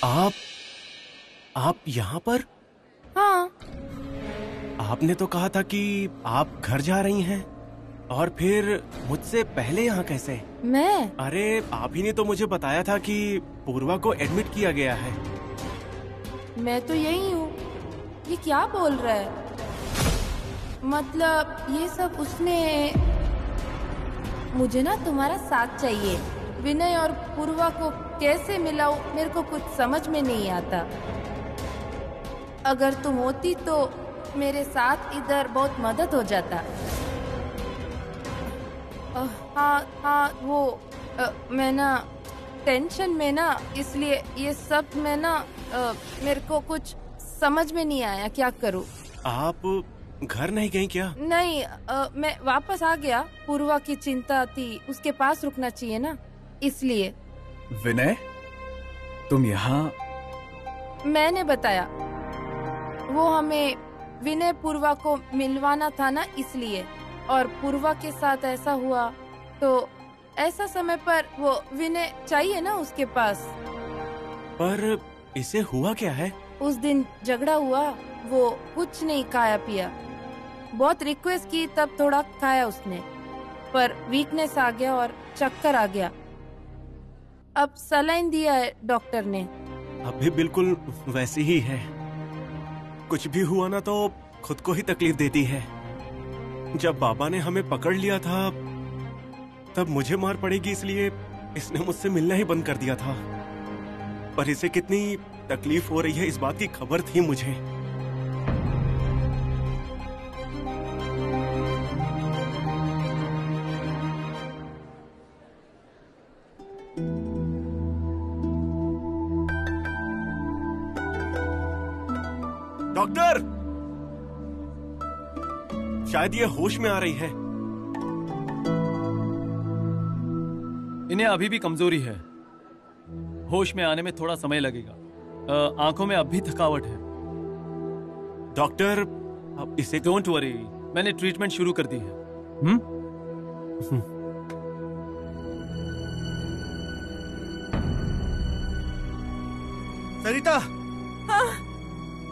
आप यहाँ पर? हाँ। आपने तो कहा था कि आप घर जा रही हैं, और फिर मुझसे पहले यहाँ कैसे? मैं? अरे आप ही ने तो मुझे बताया था कि पूर्वा को एडमिट किया गया है। मैं तो यही हूँ। ये क्या बोल रहा है? मतलब ये सब उसने। मुझे ना तुम्हारा साथ चाहिए। विनय और पूर्वा को कैसे मिलाऊं, मेरे को कुछ समझ में नहीं आता। अगर तुम होती तो मेरे साथ इधर बहुत मदद हो जाता। हाँ वो मैं ना टेंशन में ना, इसलिए ये सब मैं ना मेरे को कुछ समझ में नहीं आया क्या करूं। आप घर नहीं गई क्या? नहीं, मैं वापस आ गया। पूर्वा की चिंता थी, उसके पास रुकना चाहिए ना, इसलिए। विनय, तुम यहाँ? मैंने बताया, वो हमें विनय पूर्वा को मिलवाना था ना, इसलिए। और पूर्वा के साथ ऐसा हुआ तो ऐसा समय पर वो विनय चाहिए ना उसके पास। पर इसे हुआ क्या है? उस दिन झगड़ा हुआ, वो कुछ नहीं खाया पिया। बहुत रिक्वेस्ट की तब थोड़ा खाया उसने, पर वीकनेस आ गया और चक्कर आ गया। अब सलाइन दिया है डॉक्टर ने। अभी बिल्कुल वैसी ही है। कुछ भी हुआ ना तो खुद को ही तकलीफ देती है। जब बाबा ने हमें पकड़ लिया था तब मुझे मार पड़ेगी इसलिए इसने मुझसे मिलना ही बंद कर दिया था। पर इसे कितनी तकलीफ हो रही है इस बात की खबर थी मुझे। डॉक्टर, शायद ये होश में आ रही है। इन्हें अभी भी कमजोरी है, होश में आने में थोड़ा समय लगेगा। आंखों में अब भी थकावट है। डॉक्टर, अब इसे डोंट वरी, मैंने ट्रीटमेंट शुरू कर दी है। सरिता! हाँ,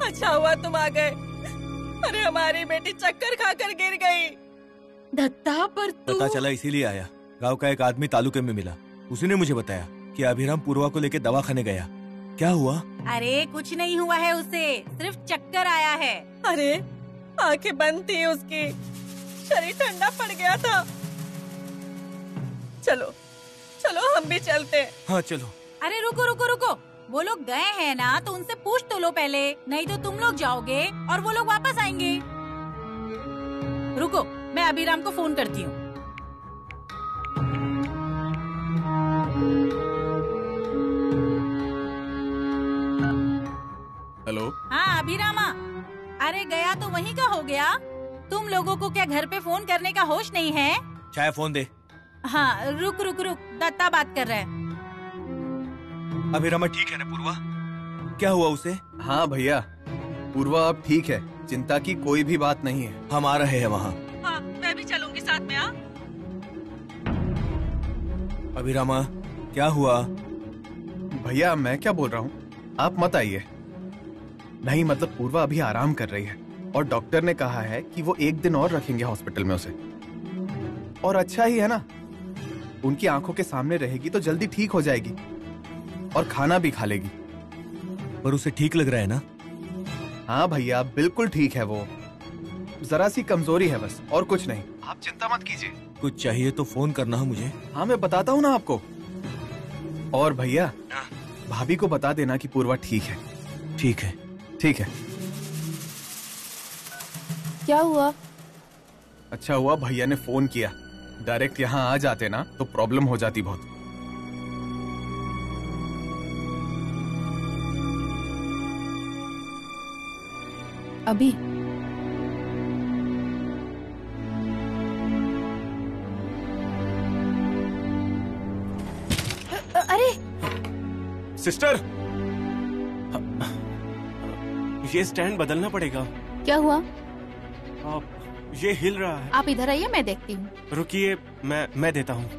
अच्छा हुआ तुम आ गए। अरे हमारी बेटी चक्कर खाकर गिर गई। दत्ता, पर तू... पता चला इसीलिए आया। गांव का एक आदमी तालुके में मिला, उसी ने मुझे बताया कि अभिराम पूर्वा को लेकर दवाखाने गया। क्या हुआ? अरे कुछ नहीं हुआ है उसे, सिर्फ चक्कर आया है। अरे आंखें बंद थी उसकी, शरीर ठंडा पड़ गया था। चलो चलो हम भी चलते। हाँ चलो। अरे रुको रुको रुको, वो लोग गए हैं ना तो उनसे पूछ तो लो पहले, नहीं तो तुम लोग जाओगे और वो लोग वापस आएंगे। रुको, मैं अभिराम को फोन करती हूँ। हेलो। हाँ अभिरामा, अरे गया तो वहीं का हो गया। तुम लोगों को क्या घर पे फोन करने का होश नहीं है? चाहे फोन दे। हाँ रुक रुक रुक, दत्ता बात कर रहा है। अभिरामा ठीक है ना पूर्वा? क्या हुआ उसे? हाँ भैया, पूर्वा अब ठीक है, चिंता की कोई भी बात नहीं है। हम आ रहे हैं वहाँ। हाँ मैं भी चलूंगी साथ में। अभिरामा क्या हुआ? भैया मैं क्या बोल रहा हूँ, आप मत आइए। नहीं मतलब पूर्वा अभी आराम कर रही है और डॉक्टर ने कहा है कि वो 1 दिन और रखेंगे हॉस्पिटल में उसे। और अच्छा ही है ना, उनकी आंखों के सामने रहेगी तो जल्दी ठीक हो जाएगी और खाना भी खा लेगी। पर उसे ठीक लग रहा है ना? हाँ भैया बिल्कुल ठीक है, वो जरा सी कमजोरी है बस, और कुछ नहीं। आप चिंता मत कीजिए। कुछ चाहिए तो फोन करना है मुझे। हाँ मैं बताता हूँ ना आपको। और भैया भाभी को बता देना कि पूर्वा ठीक है। ठीक है। ठीक है। क्या हुआ? अच्छा हुआ भैया ने फोन किया, डायरेक्ट यहाँ आ जाते ना तो प्रॉब्लम हो जाती बहुत। अभी अरे सिस्टर, ये स्टैंड बदलना पड़ेगा। क्या हुआ? ये हिल रहा है। आप इधर आइए, मैं देखती हूँ। रुकिए, मैं देता हूँ।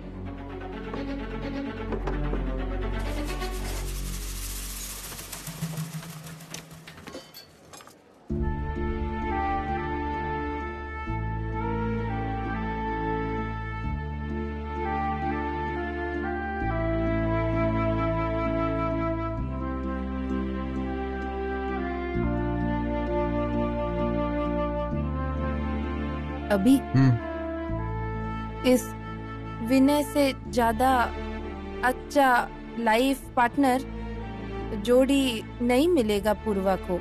अभी हम्म। इस विनय से ज्यादा अच्छा लाइफ पार्टनर जोड़ी नहीं मिलेगा पूर्वा को।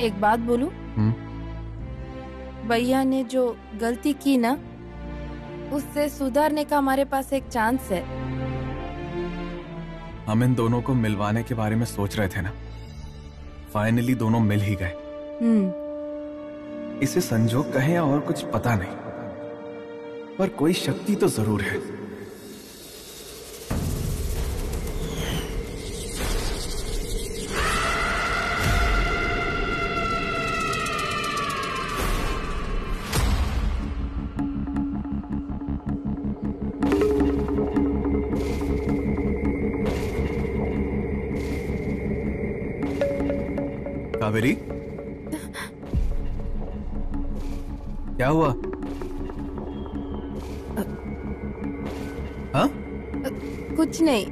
एक बात बोलूं? भैया ने जो गलती की ना, उससे सुधारने का हमारे पास एक चांस है। हम इन दोनों को मिलवाने के बारे में सोच रहे थे ना, फाइनली दोनों मिल ही गए। इसे संजोग कहें या और कुछ पता नहीं, पर कोई शक्ति तो जरूर है। कावेरी, क्या हुआ? हाँ? कुछ नहीं।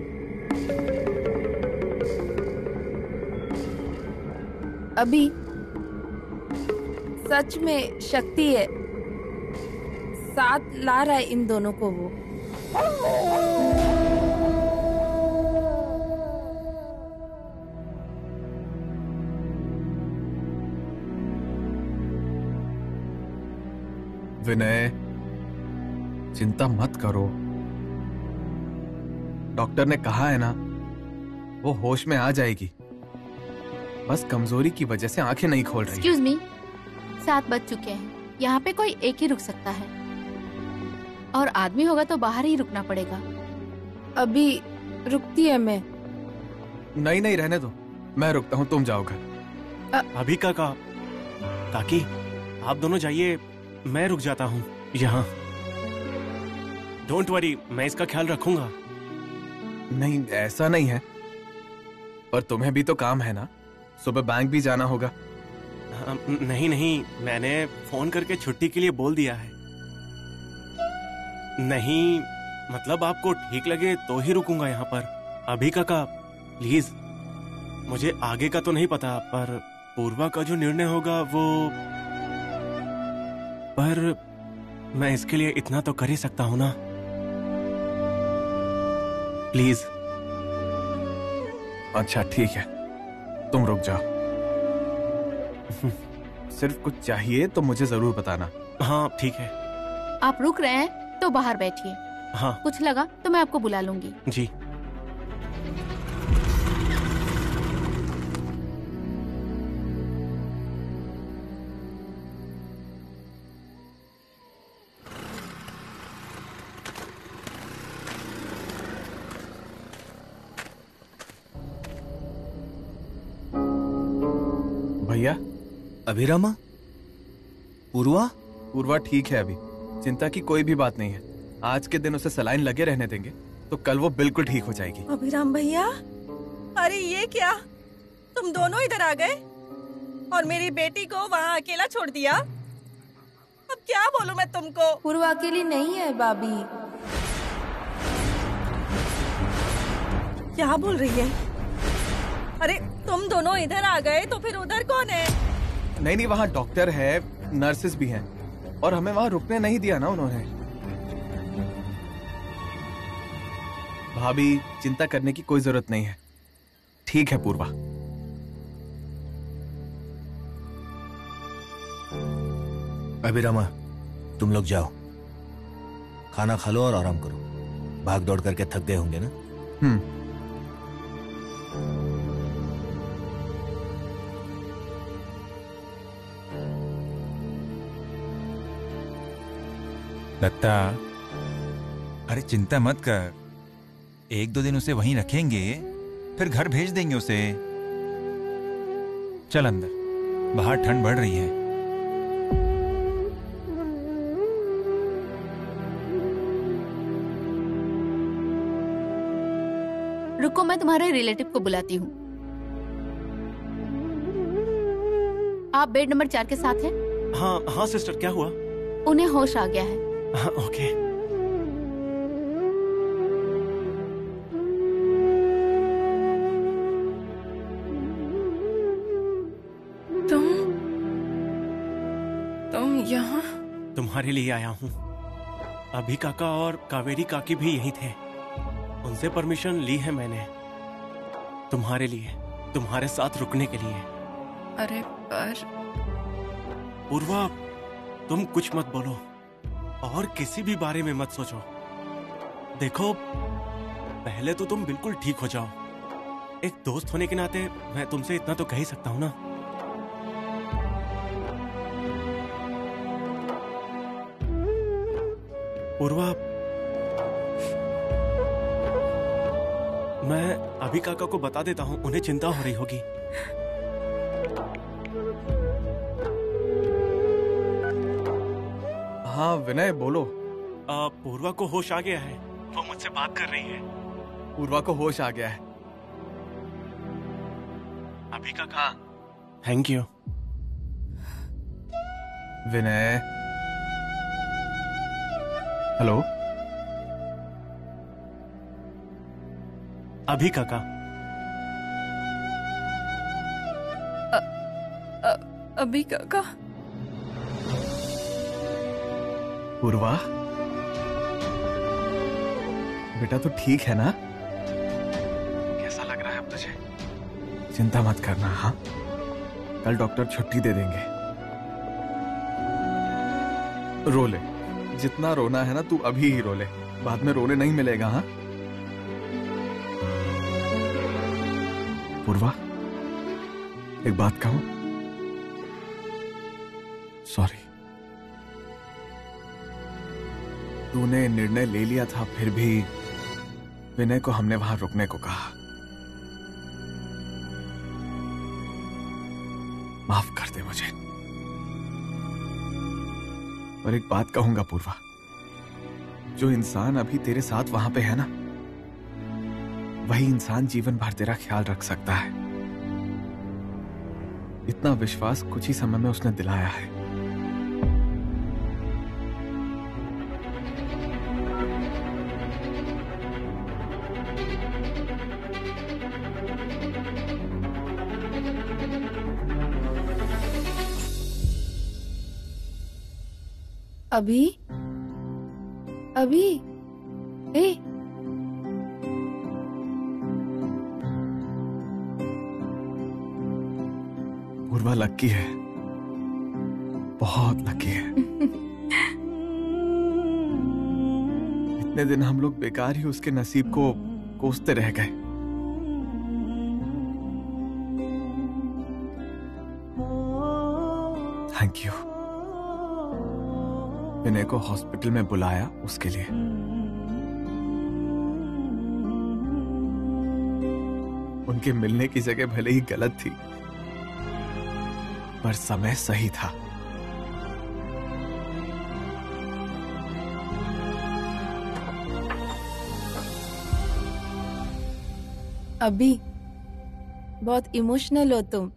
अभी सच में शक्ति है, साथ ला रहा है इन दोनों को वो। विनय, चिंता मत करो। डॉक्टर ने कहा है ना, वो होश में आ जाएगी। बस कमजोरी की वजह से आंखें नहीं खोल रही। एक्सक्यूज मी, 7 बज चुके हैं। यहाँ पे कोई एक ही रुक सकता है, और आदमी होगा तो बाहर ही रुकना पड़ेगा। अभी रुकती है मैं। नहीं नहीं, रहने दो, मैं रुकता हूँ, तुम जाओ घर। अभी काकी, आप दोनों जाइए, मैं रुक जाता हूँ यहाँ। डोंट वरी, मैं इसका ख्याल रखूंगा। नहीं, ऐसा नहीं है, पर तुम्हें भी तो काम है ना, सुबह बैंक भी जाना होगा। नहीं, मैंने फोन करके छुट्टी के लिए बोल दिया है। नहीं, मतलब आपको ठीक लगे तो ही रुकूंगा यहाँ पर। अभी काका प्लीज, मुझे आगे का तो नहीं पता, पर पूर्वा का जो निर्णय होगा वो, पर मैं इसके लिए इतना तो कर ही सकता हूं ना। प्लीज। अच्छा ठीक है, तुम रुक जाओ। सिर्फ कुछ चाहिए तो मुझे जरूर बताना। हाँ ठीक है। आप रुक रहे हैं तो बाहर बैठिए। हाँ। कुछ लगा तो मैं आपको बुला लूंगी। जी। भैया। अभिरामा? पूर्वा ठीक है, अभी चिंता की कोई भी बात नहीं है। आज के दिन उसे सलाइन लगे रहने देंगे तो कल वो बिल्कुल ठीक हो जाएगी। अभिराम भैया, अरे ये क्या, तुम दोनों इधर आ गए और मेरी बेटी को वहाँ अकेला छोड़ दिया। अब क्या बोलूं मैं तुमको? पूर्वा अकेली नहीं है भाभी। क्या बोल रही है? अरे तुम दोनों इधर आ गए तो फिर उधर कौन है? नहीं, वहाँ डॉक्टर है, नर्सेस भी हैं, और हमें वहाँ रुकने नहीं दिया ना उन्होंने। भाभी, चिंता करने की कोई जरूरत नहीं है। ठीक है पूर्वा। अभिरामा, तुम लोग जाओ, खाना खा लो और आराम करो। भाग दौड़ करके थक गए होंगे ना। दत्ता, अरे चिंता मत कर, 1-2 दिन उसे वहीं रखेंगे, फिर घर भेज देंगे उसे। चल अंदर, बाहर ठंड बढ़ रही है। रुको, मैं तुम्हारे रिलेटिव को बुलाती हूँ। आप बेड नंबर 4 के साथ हैं? हाँ सिस्टर, क्या हुआ? उन्हें होश आ गया है। हाँ, ओके। यहाँ तुम्हारे लिए आया हूँ। अभी काका और कावेरी काकी भी यही थे। उनसे परमिशन ली है मैंने तुम्हारे लिए, तुम्हारे साथ रुकने के लिए। अरे पर पूर्वा, तुम कुछ मत बोलो और किसी भी बारे में मत सोचो। देखो, पहले तो तुम बिल्कुल ठीक हो जाओ। एक दोस्त होने के नाते मैं तुमसे इतना तो कह ही सकता हूँ ना। पूर्वा, मैं अभी काका को बता देता हूँ, उन्हें चिंता हो रही होगी। हाँ विनय, बोलो। पूर्वा को होश आ गया है, वो मुझसे बात कर रही है। पूर्वा को होश आ गया है। अभी काका, थैंक यू। Vinay, hello. अभी काका, अभी काका। पूर्वा, बेटा तो ठीक है ना? कैसा लग रहा है अब तुझे? चिंता मत करना। हाँ, कल डॉक्टर छुट्टी दे देंगे। रो ले, जितना रोना है ना तू अभी ही रो ले, बाद में रोने नहीं मिलेगा। हाँ पूर्वा, एक बात कहूं? सॉरी। तूने निर्णय ले लिया था, फिर भी विनय को हमने वहां रुकने को कहा। माफ कर दे मुझे। और एक बात कहूंगा पूर्वा, जो इंसान अभी तेरे साथ वहां पे है ना, वही इंसान जीवन भर तेरा ख्याल रख सकता है। इतना विश्वास कुछ ही समय में उसने दिलाया है। अभी ए, पूर्वा लकी है, बहुत लकी है। इतने दिन हम लोग बेकार ही उसके नसीब को कोसते रह गए। Thank you. विनय को हॉस्पिटल में बुलाया उसके लिए। उनके मिलने की जगह भले ही गलत थी, पर समय सही था। अभी बहुत इमोशनल हो तुम,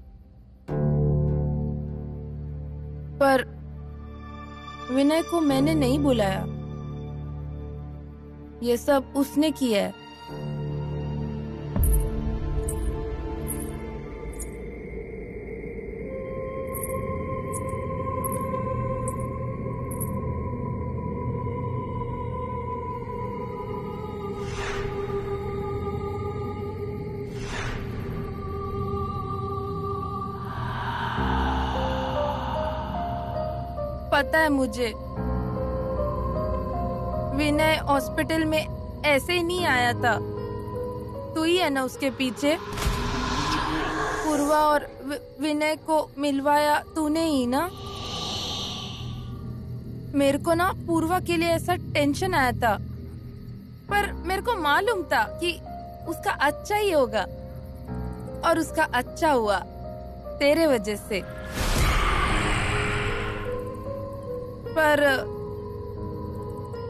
पर विनय को मैंने नहीं बुलाया। ये सब उसने किया है। पता है मुझे, विनय हॉस्पिटल में ऐसे ही नहीं आया था। तू ही है ना उसके पीछे। पूर्वा और विनय को मिलवाया तूने ही ना। मेरे को ना पूर्वा के लिए ऐसा टेंशन आया था, पर मेरे को मालूम था कि उसका अच्छा ही होगा, और उसका अच्छा हुआ तेरे वजह से। पर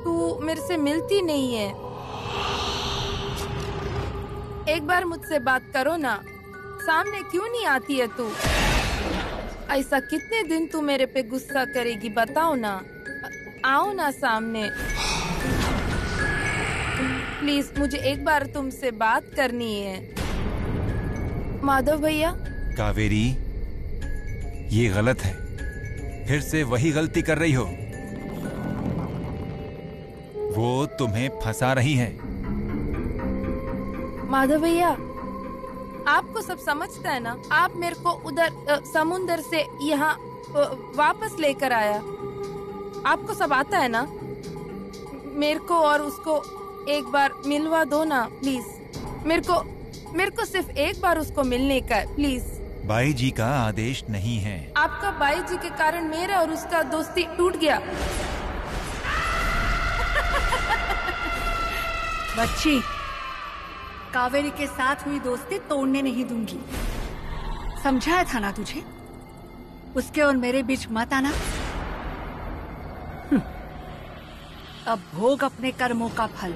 तू मेरे से मिलती नहीं है। एक बार मुझसे बात करो ना, सामने क्यों नहीं आती है तू? ऐसा कितने दिन तू मेरे पे गुस्सा करेगी, बताओ ना। आओ ना सामने, प्लीज। मुझे एक बार तुमसे बात करनी है। माधव भैया। कावेरी, ये गलत है। फिर से वही गलती कर रही हो। वो तुम्हें फंसा रही है। माधव भैया, आपको सब समझता है ना। आप मेरे को उधर समुंदर से यहाँ वापस लेकर आया। आपको सब आता है ना। मेरे को और उसको एक बार मिलवा दो ना प्लीज। मेरे को सिर्फ एक बार उसको मिलने का है प्लीज। बाई जी का आदेश नहीं है। आपका बाई जी के कारण मेरा और उसका दोस्ती टूट गया। बच्ची, कावेरी के साथ हुई दोस्ती तोड़ने नहीं दूंगी। समझाया था ना तुझे। उसके और मेरे बीच मत आना। अब भोग अपने कर्मों का फल।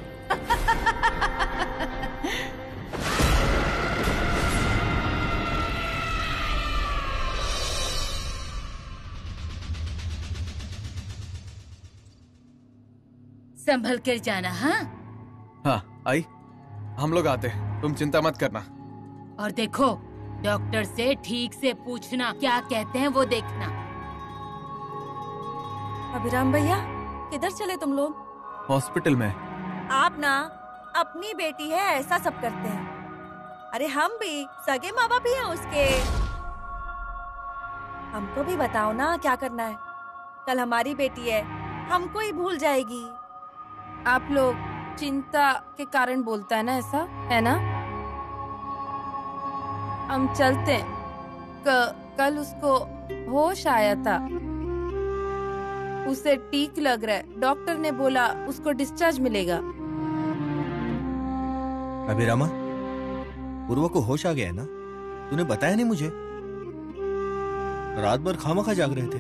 संभल कर जाना। हाँ हाँ आई, हम लोग आते हैं, तुम चिंता मत करना। और देखो, डॉक्टर से ठीक से पूछना, क्या कहते हैं वो देखना। अभिराम भैया, किधर चले तुम लोग? हॉस्पिटल में। आप ना अपनी बेटी है ऐसा सब करते हैं। अरे हम भी सगे माँ बाप ही हैं उसके। हमको भी बताओ ना क्या करना है। कल हमारी बेटी है, हमको ही भूल जाएगी। आप लोग चिंता के कारण बोलता है ना, ऐसा है ना। हम चलते हैं। कल उसको होश आया था, उसे ठीक लग रहा है। डॉक्टर ने बोला उसको डिस्चार्ज मिलेगा। अभिरामा, पूर्वा को होश आ गया है ना? तूने बताया नहीं मुझे। रात भर खामखा जाग रहे थे।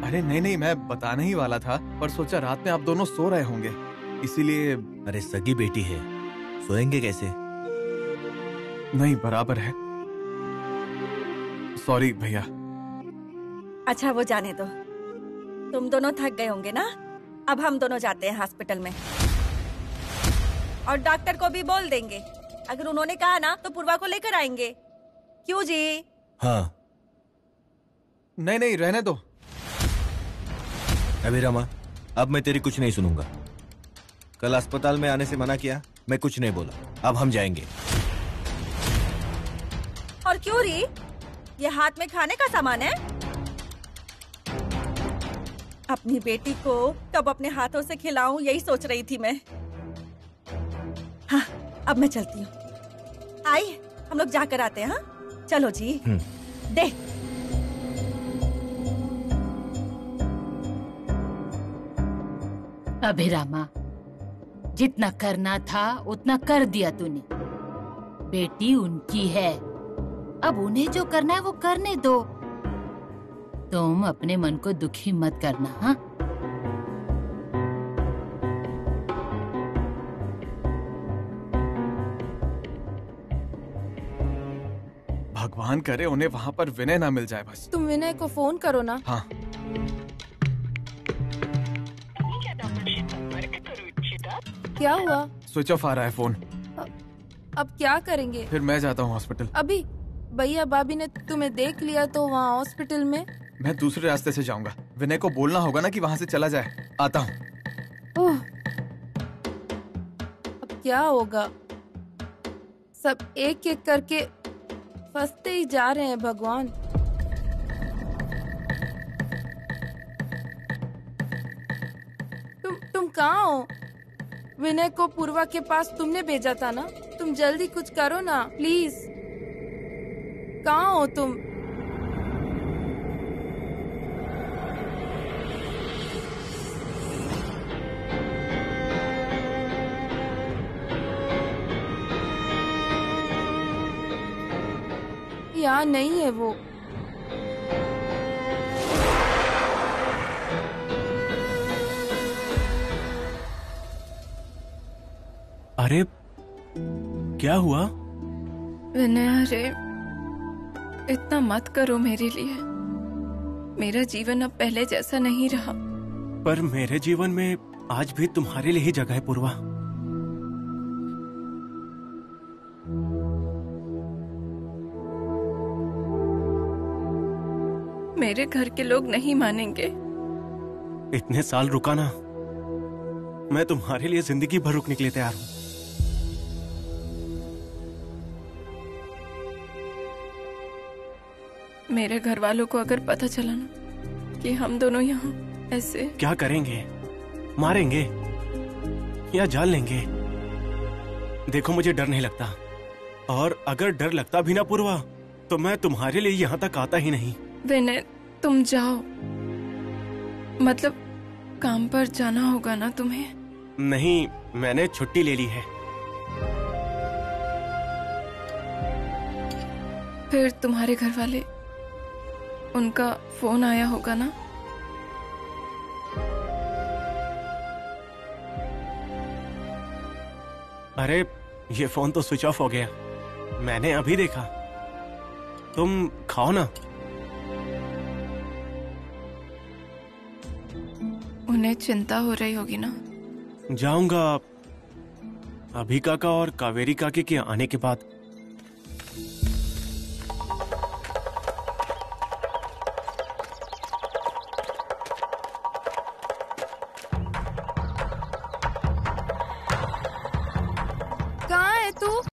अरे नहीं, मैं बताने ही वाला था, पर सोचा रात में आप दोनों सो रहे होंगे, इसीलिए। अरे सगी बेटी है, सोएंगे कैसे? नहीं, बराबर है। सॉरी भैया। अच्छा वो जाने दो, तुम दोनों थक गए होंगे ना। अब हम दोनों जाते हैं हॉस्पिटल में, और डॉक्टर को भी बोल देंगे। अगर उन्होंने कहा ना तो पूर्वा को लेकर आएंगे। क्यों जी? हाँ। नहीं, रहने दो। अभिरामा, अब मैं तेरी कुछ नहीं सुनूंगा। कल अस्पताल में आने से मना किया, मैं कुछ नहीं बोला। अब हम जाएंगे। और क्यों री? ये हाथ में खाने का सामान है। अपनी बेटी को कब अपने हाथों से खिलाऊं, यही सोच रही थी मैं। हाँ, अब मैं चलती हूँ। आई, हम लोग जाकर आते हैं। हाँ चलो जी। दे। अभिरामा, जितना करना था उतना कर दिया तूने। बेटी उनकी है, अब उन्हें जो करना है वो करने दो। तुम अपने मन को दुखी मत करना। हाँ, भगवान करे उन्हें वहाँ पर विनय ना मिल जाए बस। तुम विनय को फोन करो ना। हाँ। क्या हुआ? स्विच ऑफ आ रहा है फोन। अब क्या करेंगे? फिर मैं जाता हूँ हॉस्पिटल। अभी भैया भाभी ने तुम्हें देख लिया तो वहाँ हॉस्पिटल में। मैं दूसरे रास्ते से जाऊंगा। विनय को बोलना होगा ना कि वहाँ से चला जाए। आता हूँ। अब क्या होगा? सब एक एक करके फंसते ही जा रहे हैं भगवान। तुम कहाँ हो? विनय को पूर्वा के पास तुमने भेजा था ना। तुम जल्दी कुछ करो ना प्लीज। कहाँ हो तुम? यहाँ नहीं है वो। अरे क्या हुआ? विनय, अरे इतना मत करो मेरे लिए। मेरा जीवन अब पहले जैसा नहीं रहा। पर मेरे जीवन में आज भी तुम्हारे लिए ही जगह है पूर्वा। मेरे घर के लोग नहीं मानेंगे। इतने साल रुका ना, मैं तुम्हारे लिए जिंदगी भर रुकने के लिए तैयार हूं। मेरे घर वालों को अगर पता चला ना कि हम दोनों यहाँ ऐसे, क्या करेंगे? मारेंगे या जान लेंगे? देखो मुझे डर नहीं लगता, और अगर डर लगता भी ना पूर्वा, तो मैं तुम्हारे लिए यहाँ तक आता ही नहीं। विनय तुम जाओ, मतलब काम पर जाना होगा ना तुम्हें? नहीं, मैंने छुट्टी ले ली है। फिर तुम्हारे घर वाले, उनका फोन आया होगा ना? अरे ये फोन तो स्विच ऑफ हो गया, मैंने अभी देखा। तुम खाओ ना। उन्हें चिंता हो रही होगी ना? जाऊंगा अभी काका और कावेरी काकी के आने के बाद।